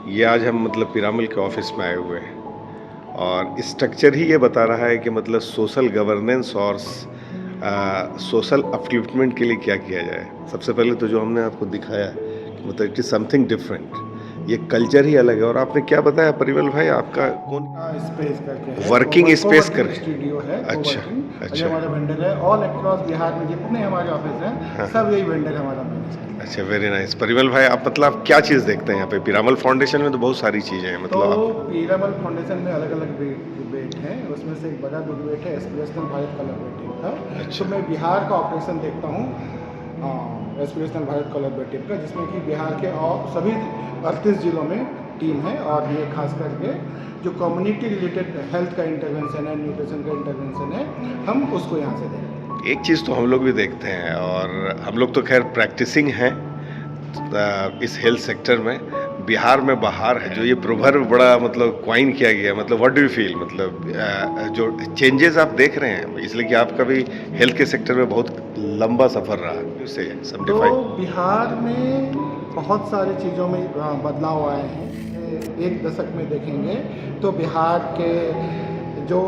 ये आज हम मतलब पिरामल के ऑफिस में आए हुए हैं और स्ट्रक्चर ही ये बता रहा है कि मतलब सोशल गवर्नेंस और सोशल अपलिफ्टमेंट के लिए क्या किया जाए। सबसे पहले तो जो हमने आपको दिखाया है कि मतलब इट इज़ समथिंग डिफरेंट, ये कल्चर ही अलग है। और आपने क्या बताया परिमल भाई, आपका कौन स्पेस करके है, वर्किंग स्पेस कोवर्किंग कर? स्टूडियो है, अच्छा, कोवर्किंग। और ये अच्छा। हमारा वेंडर है, ऑल अक्रॉस बिहार में जितने हमारे ऑफिस हैं हाँ, सब हाँ। यही वेंडर हमारा मैनेज करते हैं। अच्छा, वेरी नाइस। परिमल भाई, आप मतलब आप क्या चीज़ देखते हैं यहाँ पे? पिरामल फाउंडेशन में तो बहुत सारी चीज़ें हैं, तो मतलब आप। पीरामल फाउंडेशन में अलग अलग वेट हैं, उसमें से एक बड़ा बिग वेट है एस्पिरेशनल भारत कोलैबोरेटिव का। तो अच्छा। मैं बिहार का ऑपरेशन देखता हूँ एस्पिरेशनल भारत कोलैबोरेटिव का, जिसमें कि बिहार के और सभी 38 जिलों में टीम है। और ये खास करके जो कम्युनिटी रिलेटेड हेल्थ का इंटरवेंशन है, न्यूट्रिशन का इंटरवेंशन है, हम उसको यहाँ से देखते हैं। एक चीज़ तो हम लोग भी देखते हैं, और हम लोग तो खैर प्रैक्टिसिंग हैं इस हेल्थ सेक्टर में। बिहार में बहार है, जो ये प्रोवर्ब बड़ा मतलब क्वाइन किया गया, मतलब व्हाट डू यू फील, मतलब जो चेंजेस आप देख रहे हैं, इसलिए कि आपका भी हेल्थ के सेक्टर में बहुत लंबा सफ़र रहा उसे तो समझिफाई। बिहार में बहुत सारी चीज़ों में बदलाव आए हैं। एक दशक में देखेंगे तो बिहार के जो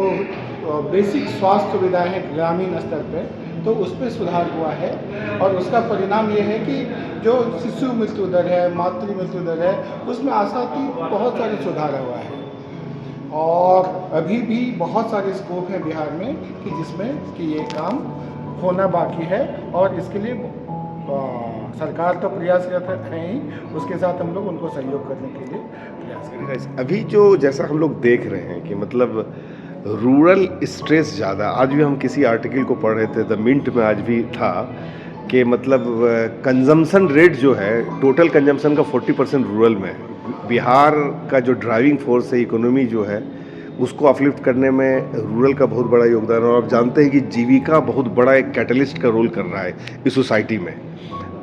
बेसिक स्वास्थ्य सुविधाएं हैं ग्रामीण स्तर पे, तो उस पर सुधार हुआ है। और उसका परिणाम ये है कि जो शिशु मृत्यु दर है, मातृ मृत्यु दर है, उसमें आशातीत बहुत सारे सुधार हुआ है। और अभी भी बहुत सारे स्कोप हैं बिहार में कि जिसमें कि ये काम होना बाकी है। और इसके लिए सरकार तो प्रयासरत है ही, उसके साथ हम लोग उनको सहयोग करने के लिए प्रयास करेंगे। अभी जो जैसा हम लोग देख रहे हैं कि मतलब रूरल स्ट्रेस ज़्यादा, आज भी हम किसी आर्टिकल को पढ़ रहे थे, द मिंट में आज भी था कि मतलब कंजम्पशन रेट जो है, टोटल कंजम्पशन का 40% रूरल में है। बिहार का जो ड्राइविंग फोर्स है, इकोनॉमी जो है, उसको अपलिफ्ट करने में रूरल का बहुत बड़ा योगदान है। और आप जानते हैं कि जीविका बहुत बड़ा एक कैटलिस्ट का रोल कर रहा है इस सोसाइटी में।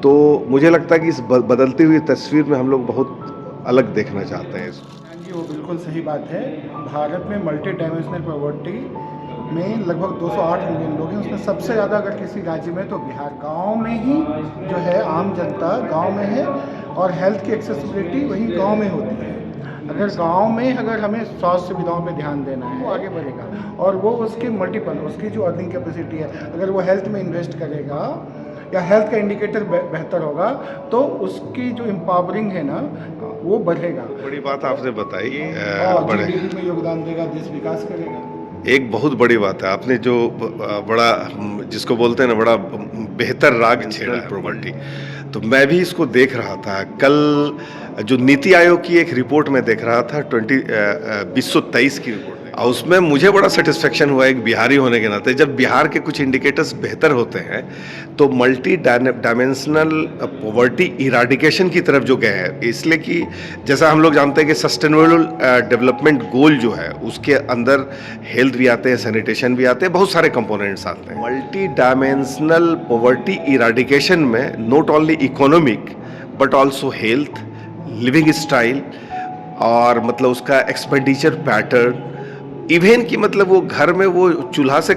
तो मुझे लगता है कि इस बदलती हुई तस्वीर में हम लोग बहुत अलग देखना चाहते हैं इसको। हाँ जी, वो बिल्कुल सही बात है। भारत में मल्टी डायमेंशनल पॉवर्टी में लगभग 208 मिलियन लोग हैं। उसमें सबसे ज़्यादा अगर किसी राज्य में तो बिहार। गांव में ही जो है आम जनता गांव में है, और हेल्थ की एक्सेसिबिलिटी वही गांव में होती है। अगर गांव में अगर हमें स्वास्थ्य सुविधाओं पे ध्यान देना है, वो आगे बढ़ेगा। और वो उसके मल्टीपल, उसकी जो अर्निंग कैपेसिटी है, अगर वो हेल्थ में इन्वेस्ट करेगा या हेल्थ का इंडिकेटर बेहतर होगा, तो उसकी जो एम्पावरिंग है ना, वो बढ़ेगा। बड़ी बात आपने बताई, और बड़े जीडीपी में योगदान देगा, देश विकास करेगा। एक बहुत बड़ी बात है आपने जो बड़ा जिसको बोलते हैं ना, बड़ा बेहतर राग छेड़ा है प्रॉपर्टी। तो मैं भी इसको देख रहा था कल, जो नीति आयोग की एक रिपोर्ट में देख रहा था 2023 की रिपोर्ट, और उसमें मुझे बड़ा सेटिस्फेक्शन हुआ एक बिहारी होने के नाते। जब बिहार के कुछ इंडिकेटर्स बेहतर होते हैं तो मल्टी डायमेंशनल पॉवर्टी इराडिकेशन की तरफ जो गए हैं, इसलिए कि जैसा हम लोग जानते हैं कि सस्टेनेबल डेवलपमेंट गोल जो है उसके अंदर हेल्थ भी आते हैं, सैनिटेशन भी आते हैं, बहुत सारे कंपोनेंट्स आते हैं। मल्टी डायमेंशनल पॉवर्टी इराडिकेशन में not only economic but also health, living style, और मतलब उसका एक्सपेंडिचर पैटर्न, इवन कि मतलब वो घर में वो चूल्हा से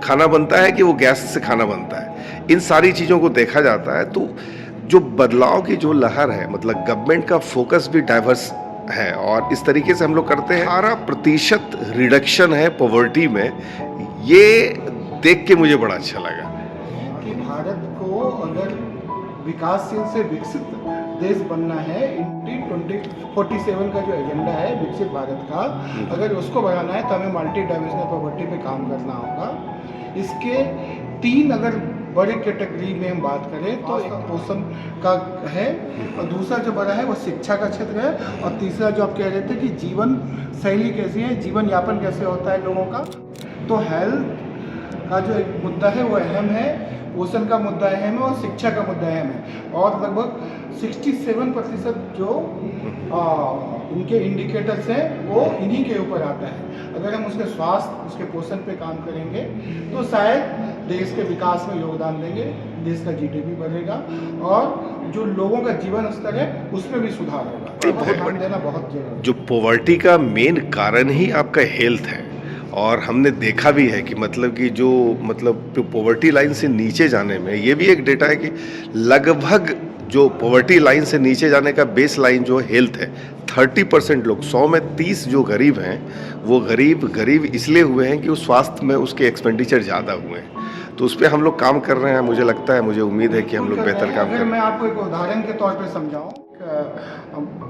खाना बनता है कि वो गैस से खाना बनता है, इन सारी चीज़ों को देखा जाता है। तो जो बदलाव की जो लहर है, मतलब गवर्नमेंट का फोकस भी डाइवर्स है, और इस तरीके से हम लोग करते हैं। 18% रिडक्शन है पॉवर्टी में, ये देख के मुझे बड़ा अच्छा लगा कि भारत को अगर विकासशील से विकसित देश बनना है, 2047 का जो एजेंडा है विकसित भारत का, अगर उसको बढ़ाना है तो हमें मल्टी डायमेंशनल पॉवर्टी पे काम करना होगा। इसके 3 अगर बड़े कैटेगरी में हम बात करें तो एक पोषण का है, और दूसरा जो बड़ा है वो शिक्षा का क्षेत्र है, और तीसरा जो आप कह रहे थे कि जीवन शैली कैसी है, जीवन यापन कैसे होता है लोगों का। तो हेल्थ का जो एक मुद्दा है वो अहम है, पोषण का मुद्दा अहम है, और शिक्षा का मुद्दा अहम है। और लगभग 67% जो इनके इंडिकेटर्स हैं वो इन्हीं के ऊपर आता है। अगर हम उसके स्वास्थ्य, उसके पोषण पे काम करेंगे तो शायद देश के विकास में योगदान देंगे, देश का जीडीपी बढ़ेगा, और जो लोगों का जीवन स्तर है उसमें भी सुधार होगा। ध्यान देना बहुत जरूरी है। जो पॉवर्टी का मेन कारण ही आपका हेल्थ है। और हमने देखा भी है कि मतलब कि जो मतलब पॉवर्टी लाइन से नीचे जाने में, ये भी एक डेटा है कि लगभग जो पॉवर्टी लाइन से नीचे जाने का बेस लाइन जो हेल्थ है, 30% लोग, 100 में 30 जो गरीब हैं, वो गरीब इसलिए हुए हैं कि उस स्वास्थ्य में उसके एक्सपेंडिचर ज़्यादा हुए हैं। तो उस पे हम लोग काम कर रहे हैं, मुझे लगता है, मुझे उम्मीद है कि हम लोग बेहतर काम अगर करें। मैं आपको एक उदाहरण के तौर पे समझाऊं,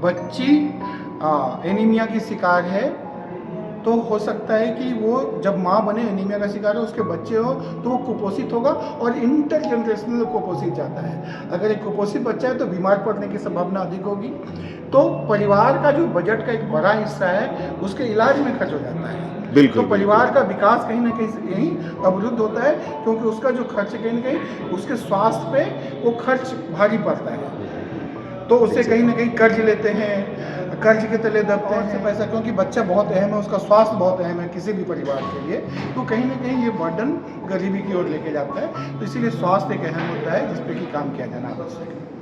बच्ची एनीमिया की शिकार है, तो हो सकता है कि वो जब माँ बने एनीमिया का शिकार हो, उसके बच्चे हो तो वो कुपोषित होगा और इंटरजनरेशनल कुपोषित जाता है। अगर एक कुपोषित बच्चा है तो बीमार पड़ने की संभावना अधिक होगी। तो परिवार का जो बजट का एक बड़ा हिस्सा है उसके इलाज में खर्च हो जाता है। बिल्कुल, तो परिवार का विकास कहीं ना कहीं यहीं अवरुद्ध होता है, क्योंकि उसका जो खर्च कहीं ना कहीं उसके स्वास्थ्य पे वो खर्च भारी पड़ता है। तो उससे कहीं ना कहीं कर्ज लेते हैं, कर्ज के तले दबते हैं पैसा, क्योंकि बच्चा बहुत अहम है, उसका स्वास्थ्य बहुत अहम है किसी भी परिवार के लिए। तो कहीं ना कहीं ये बर्डन गरीबी की ओर लेके जाता है। तो इसीलिए स्वास्थ्य एक अहम मुद्दा है जिस पे कि काम किया जाना आवश्यक है।